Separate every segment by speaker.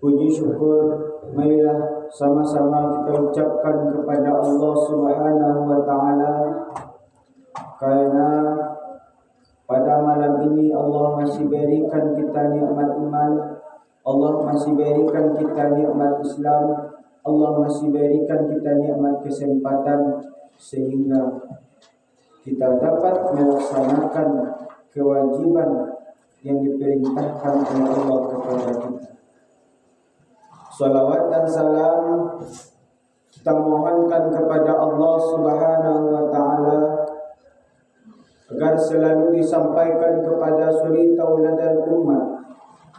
Speaker 1: Puji syukur marilah sama-sama kita ucapkan kepada Allah Subhanahu wa taala, karena pada malam ini Allah masih berikan kita nikmat iman, Allah masih berikan kita nikmat Islam, Allah masih berikan kita nikmat kesempatan sehingga kita dapat melaksanakan kewajiban yang diperintahkan oleh Allah kepada kita. Salawat dan salam kita mohonkan kepada Allah Subhanahu wa taala agar selalu disampaikan kepada suri tauladan umat,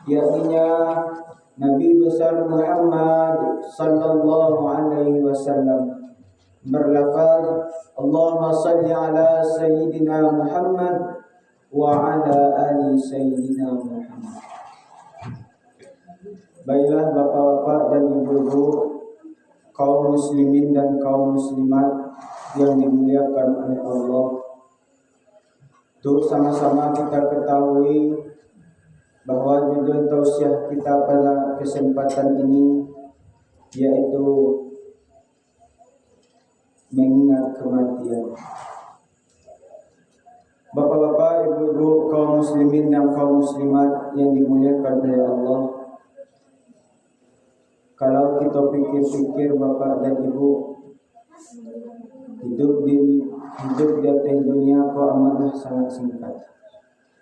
Speaker 1: yakni Nabi besar Muhammad sallallahu alaihi wasallam, berlafaz Allahumma salli ala sayyidina Muhammad wa ala ali sayyidina Muhammad. Baiklah bapak-bapak dan ibu-ibu, kaum muslimin dan kaum muslimat yang dimuliakan oleh Allah, untuk sama-sama kita ketahui bahwa judul tausiah kita pada kesempatan ini yaitu mengingat kematian. Bapak-bapak, ibu-ibu, kaum muslimin dan kaum muslimat yang dimuliakan oleh Allah, kalau kita pikir-pikir bapak dan ibu, hidup di atas dunia kok amatlah sangat singkat.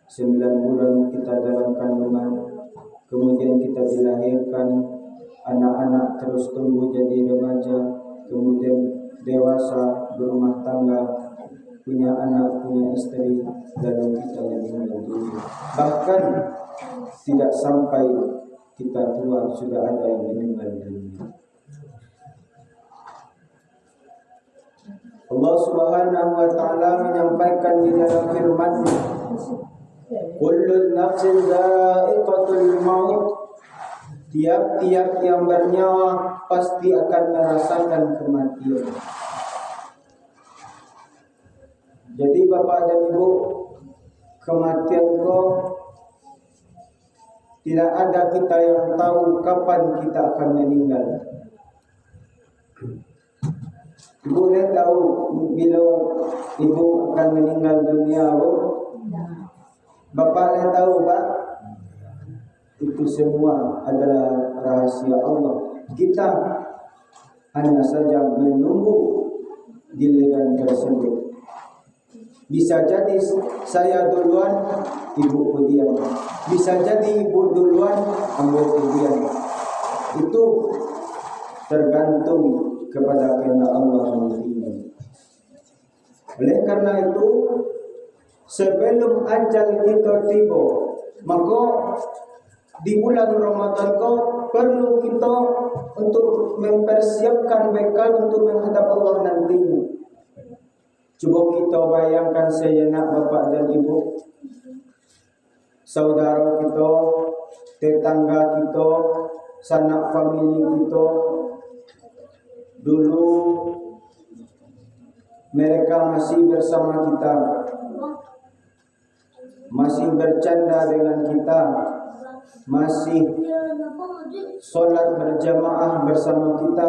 Speaker 1: 9 bulan kita dalam kandungan, kemudian kita dilahirkan, anak-anak terus tumbuh jadi remaja, kemudian dewasa, berumah tangga, punya anak, punya istri, lalu kita meninggal dunia. Bahkan tidak sampai kita tua sudah ada yang meninggal dunia. Allah Subhanahu wa taala menyampaikan di dalam firman-Nya, kullu nafsin dha'iqatul maut, tiap-tiap yang bernyawa pasti akan merasakan kematian. Jadi bapak dan ibu, kematian kok tidak ada kita yang tahu kapan kita akan meninggal. Ibu boleh tahu bila ibu akan meninggal dunia, Bu? Bapak boleh tahu, Pak? Itu semua adalah rahasia Allah. Kita hanya saja menunggu giliran tersebut. Bisa jadi saya duluan, ibu kemudian. Bisa jadi ibu duluan, ambil kemudian. Itu tergantung kepada kehendak Allah nantinya. Oleh karena itu, sebelum ajal kita tiba, maka di bulan Ramadan kau perlu kita untuk mempersiapkan bekal untuk menghadap Allah nantinya. Coba kita bayangkan sejenak bapak dan ibu, saudara kita, tetangga kita, sanak famili kita, dulu mereka masih bersama kita, masih bercanda dengan kita, masih sholat berjamaah bersama kita,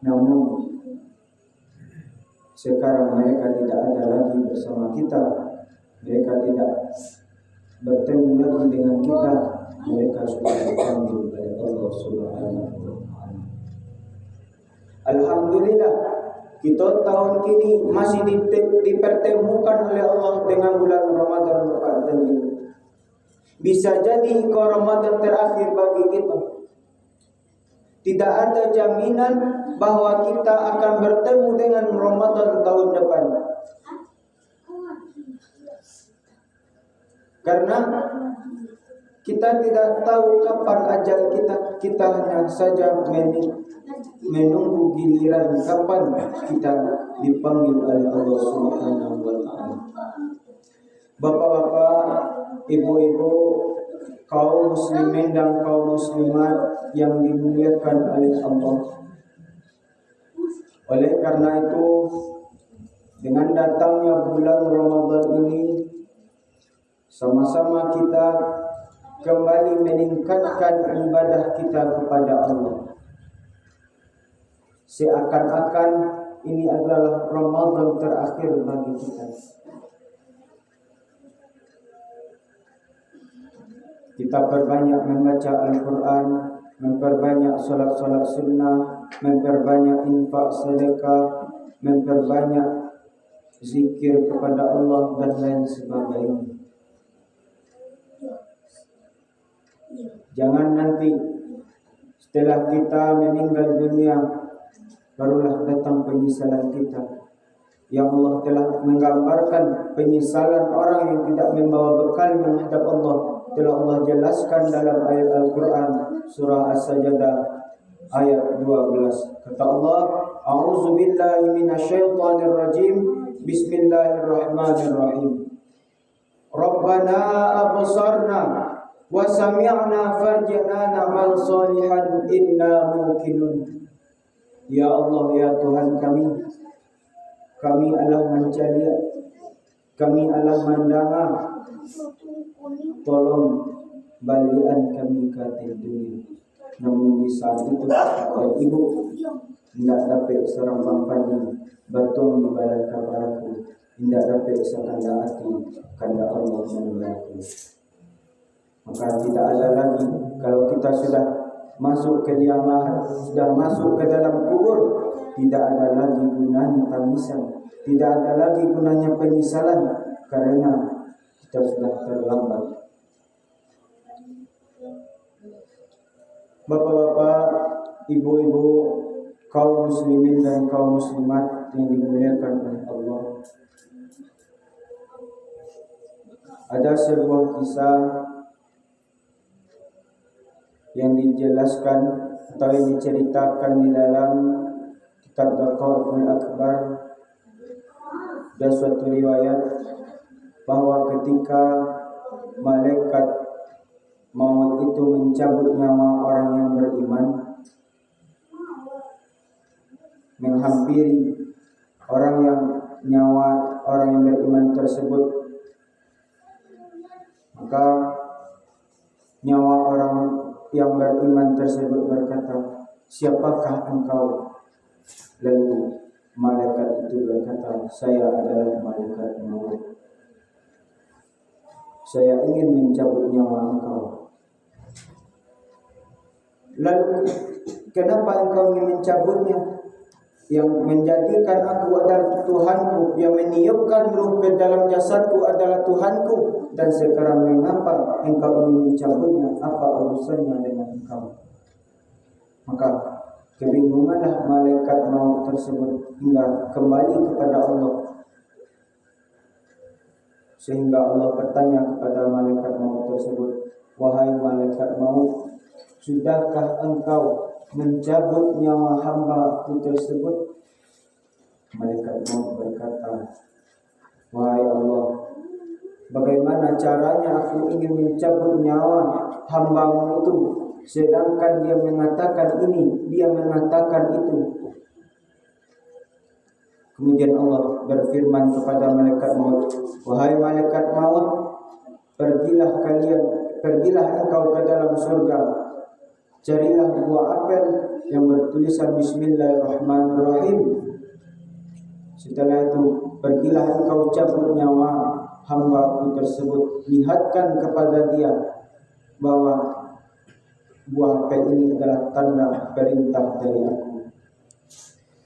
Speaker 1: namun sekarang mereka tidak ada lagi bersama kita, mereka tidak bertemu lagi dengan kita, mereka sudah dipanggil oleh Allah Subhanahu wa taala. Alhamdulillah, kita tahun ini masih dipertemukan oleh Allah dengan bulan Ramadan Bapak dan Ibu. Bisa jadi ke Ramadan terakhir bagi kita. Tidak ada jaminan bahwa kita akan bertemu dengan Ramadan tahun depan. Karena kita tidak tahu kapan ajal kita. Kita hanya saja menunggu giliran kapan kita dipanggil oleh Allah Subhanahu wa taala. Bapak-bapak, ibu-ibu, kaum muslimin dan kaum muslimat yang dimuliakan oleh Allah. Oleh karena itu, dengan datangnya bulan Ramadan ini, sama-sama kita kembali meningkatkan ibadah kita kepada Allah. Seakan-akan ini adalah Ramadan terakhir bagi kita. Kita perbanyak membaca Al-Quran, memperbanyak solat-solat sunnah, memperbanyak infak sedekah, memperbanyak zikir kepada Allah dan lain sebagainya. Jangan nanti setelah kita meninggal dunia barulah datang penyesalan kita. Yang Allah telah menggambarkan penyesalan orang yang tidak membawa bekal menghadap Allah. Telah Allah jelaskan dalam ayat Al-Quran surah As-Sajdah ayat 12. Kata Allah, A'udzu billahi minasyaitonir rajim. Bismillahirrahmanirrahim. Rabbana absarna wa sami'na farjana na'mal salihan inna muqinun. Ya Allah, ya Tuhan kami adalah mencari, kami adalah mendengar. Tolong balikan kami ke dunia. Namun di saat itu ibu tidak dapat serang bangkanya batung di badan kabarku, tidak dapat sekanda hati kanda Allah menolongku. Maka tidak ada lagi kalau kita sudah masuk ke liang lahat, sudah masuk ke dalam kubur, tidak ada lagi gunanya tangisan, tidak ada lagi gunanya penyesalan karena kita sudah terlambat. Bapak-bapak, ibu-ibu, kaum muslimin dan kaum muslimat yang dimuliakan oleh Allah. Ada sebuah kisah yang dijelaskan atau yang diceritakan di dalam kitab Daqaiqul Akbar. Ada suatu riwayat bahwa ketika malaikat maut itu mencabut nyawa orang yang beriman, menghampiri nyawa orang yang beriman tersebut, maka nyawa orang yang beriman tersebut berkata, siapakah engkau? Lalu malaikat itu berkata, saya adalah malaikat maut. Saya ingin mencabut nyawa engkau. Lalu kenapa engkau ingin mencabutnya? Yang menjadikan aku adalah Tuhanku, yang meniupkan ruh ke dalam jasadku adalah Tuhanku. Dan sekarang mengapa engkau ingin mencabutnya? Apa urusannya dengan engkau? Maka kebingunganlah malaikat maut tersebut hingga kembali kepada Allah. Sehingga Allah bertanya kepada malaikat maut tersebut, wahai malaikat maut, sudahkah engkau mencabut nyawa hamba-Ku tersebut? Malaikat maut berkata, wahai Allah, bagaimana caranya aku ingin mencabut nyawa hamba-Mu itu, sedangkan dia mengatakan ini, dia mengatakan itu. Kemudian Allah berfirman kepada malaikat maut, wahai malaikat maut, pergilah engkau ke dalam surga, carilah buah apel yang bertulisan Bismillahirrahmanirrahim. Setelah itu pergilah engkau cabut nyawa hamba-Ku tersebut, lihatkan kepada dia bahwa buah apel ini adalah tanda perintah dari Aku.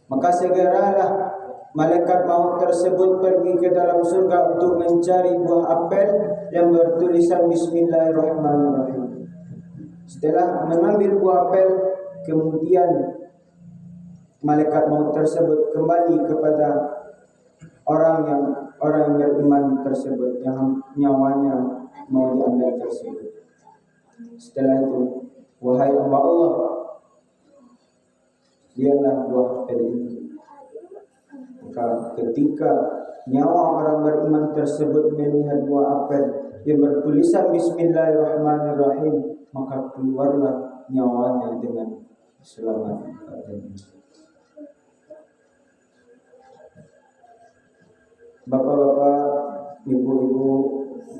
Speaker 1: Maka segeralah malaikat maut tersebut pergi ke dalam surga untuk mencari buah apel yang bertulisan Bismillahirrahmanirrahim. Setelah mengambil buah apel, kemudian malaikat maut tersebut kembali kepada orang yang beriman tersebut yang nyawanya mau diambil tersebut. Setelah itu, wahai hamba Allah, lihatlah buah apel ini. Maka ketika nyawa orang beriman tersebut melihat buah apel yang bertulisan Bismillahirrahmanirrahim, maka keluarlah nyawanya dengan selamat. Bapak-bapak, ibu-ibu,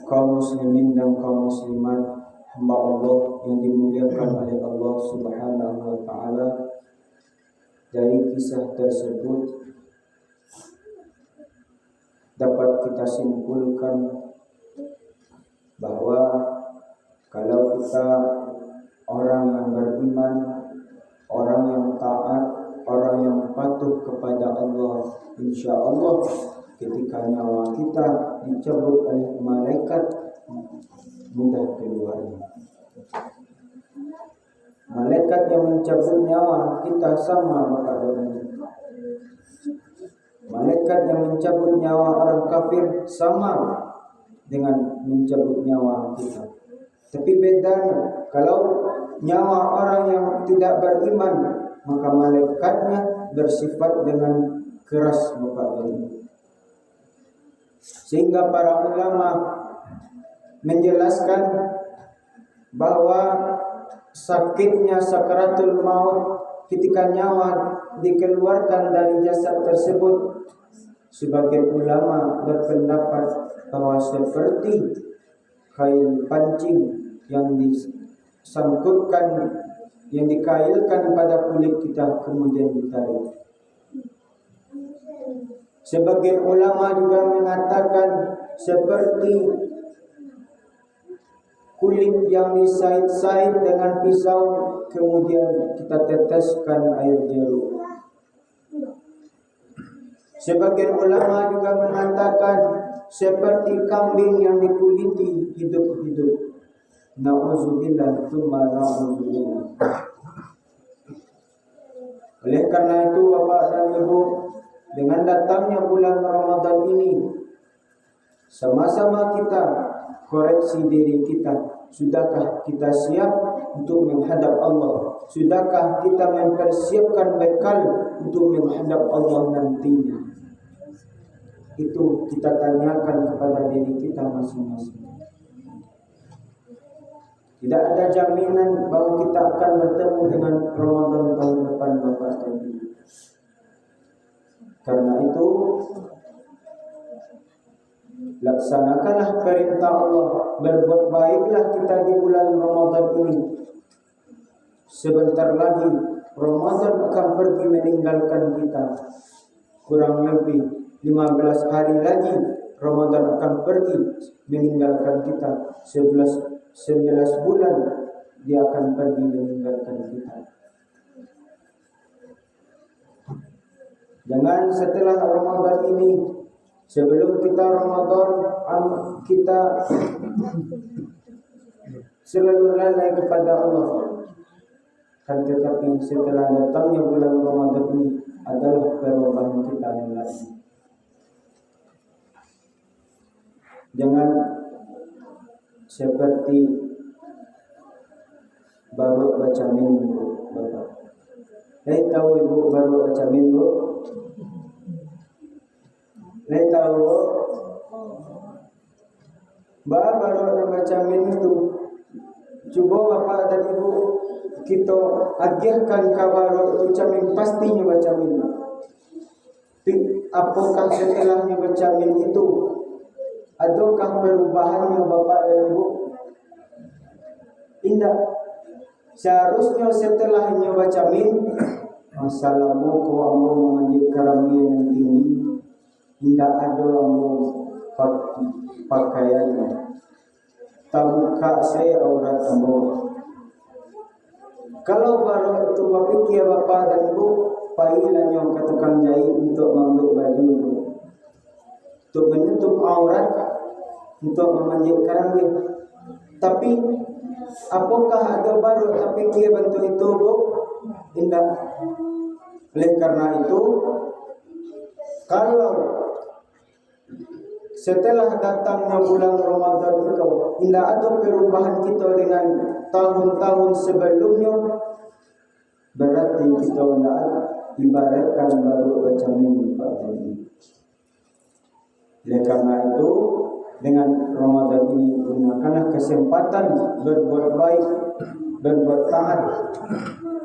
Speaker 1: kaum muslimin dan kaum muslimat hamba Allah yang dimuliakan oleh Allah Subhanahu wa taala. Dari kisah tersebut dapat kita simpulkan bahwa kalau kita orang yang beriman, orang yang taat, orang yang patuh kepada Allah, insya Allah ketika nyawa kita dicabut oleh malaikat mudah keluarnya. Malaikat yang mencabut nyawa kita sama Bapak dan Ibu. Malaikat yang mencabut nyawa orang kafir sama dengan mencabut nyawa kita. Tapi bedanya, kalau nyawa orang yang tidak beriman, maka malaikatnya bersifat dengan keras Bapak dan Ibu. Sehingga para ulama menjelaskan bahwa sakitnya sakaratul maut ketika nyawa dikeluarkan dari jasad tersebut, sebagian ulama berpendapat bahwa seperti kail pancing yang disangkutkan, yang dikailkan pada kulit kita kemudian ditarik. Sebagian ulama juga mengatakan seperti kulit yang disait-sait dengan pisau kemudian kita teteskan air jeruk. Sebagian ulama juga mengatakan seperti kambing yang dikuliti hidup-hidup. Na'udzubillah tsumma na'udzubillah. Oleh karena itu Bapak dan Ibu, dengan datangnya bulan Ramadan ini, sama-sama kita koreksi diri kita. Sudahkah kita siap untuk menghadap Allah? Sudahkah kita mempersiapkan bekal untuk menghadap Allah nantinya? Itu kita tanyakan kepada diri kita masing-masing. Tidak ada jaminan bahwa kita akan bertemu dengan Ramadan tahun depan Bapak dan Ibu. Karena itu laksanakanlah perintah Allah, berbuat baiklah kita di bulan Ramadan ini. Sebentar lagi Ramadan akan pergi meninggalkan kita. Kurang lebih 15 hari lagi Ramadan akan pergi meninggalkan kita. 11 bulan dia akan pergi meninggalkan kita. Jangan setelah Ramadan ini, sebelum kita Ramadan, kita selalu lalai kepada Allah. Kan tetapi setelah datangnya bulan Ramadan ini adalah perubahan kita yang lain. Jangan seperti baru baca minggu, Bapak. Tahu Ibu baru baca minggu? Tahu baru baca minggu itu. Coba Bapak dan Ibu kita agihkan kabar itu camin pastinya baca minggu. Apakah setelahnya baca minggu itu? Adakah perubahannya Bapak dan Ibu? Tidak. Seharusnya setelahnya baca min, Assalamualaikum warahmatullahi wabarakatuh yang tinggi. Tidak ada pakaiannya. Tabuka saya aurat ambo. Kalau baru itu berpikir Bapak dan Ibu, panggilannya ke tukang jahit untuk membuat baju itu, untuk menutup aurat, untuk memanjatkan dia. Tapi apakah ada baru terpikir bentuk itu, Bu? Tidak. Oleh karena itu, kalau setelah datangnya bulan Ramadan itu tidak ada perubahan kita dengan tahun-tahun sebelumnya, berarti kita tidak ibaratkan baru baca minggu pagi. Oleh karena itu, dengan Ramadan ini gunakanlah kesempatan berbuat baik, berbuat taat,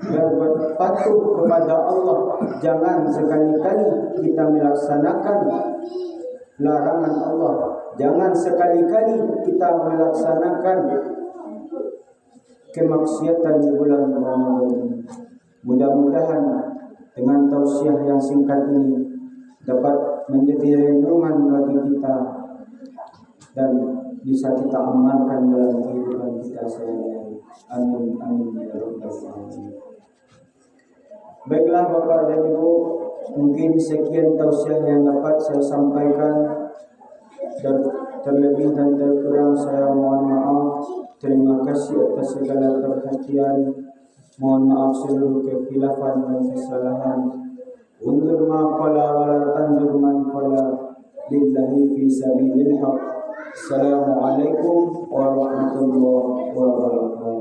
Speaker 1: berbuat patuh kepada Allah. Jangan sekali-kali kita melaksanakan larangan Allah. Jangan sekali-kali kita melaksanakan kemaksiatan di bulan Ramadan ini. Mudah-mudahan dengan tausiah yang singkat ini dapat menjadi renungan bagi kita dan bisa kita amalkan dalam kehidupan kita sehari-hari. Amin amin ya rabbal alamin. Baiklah Bapak dan Ibu, mungkin sekian tausiah yang dapat saya sampaikan, dan terlebih dan terkurang saya mohon maaf. Terima kasih atas segala perhatian. Mohon maaf seluruh kekhilafan dan kesalahan. Undur ma qala wa la tandur man qala lillahi fi sabilil haq. Assalamualaikum warahmatullahi wabarakatuh.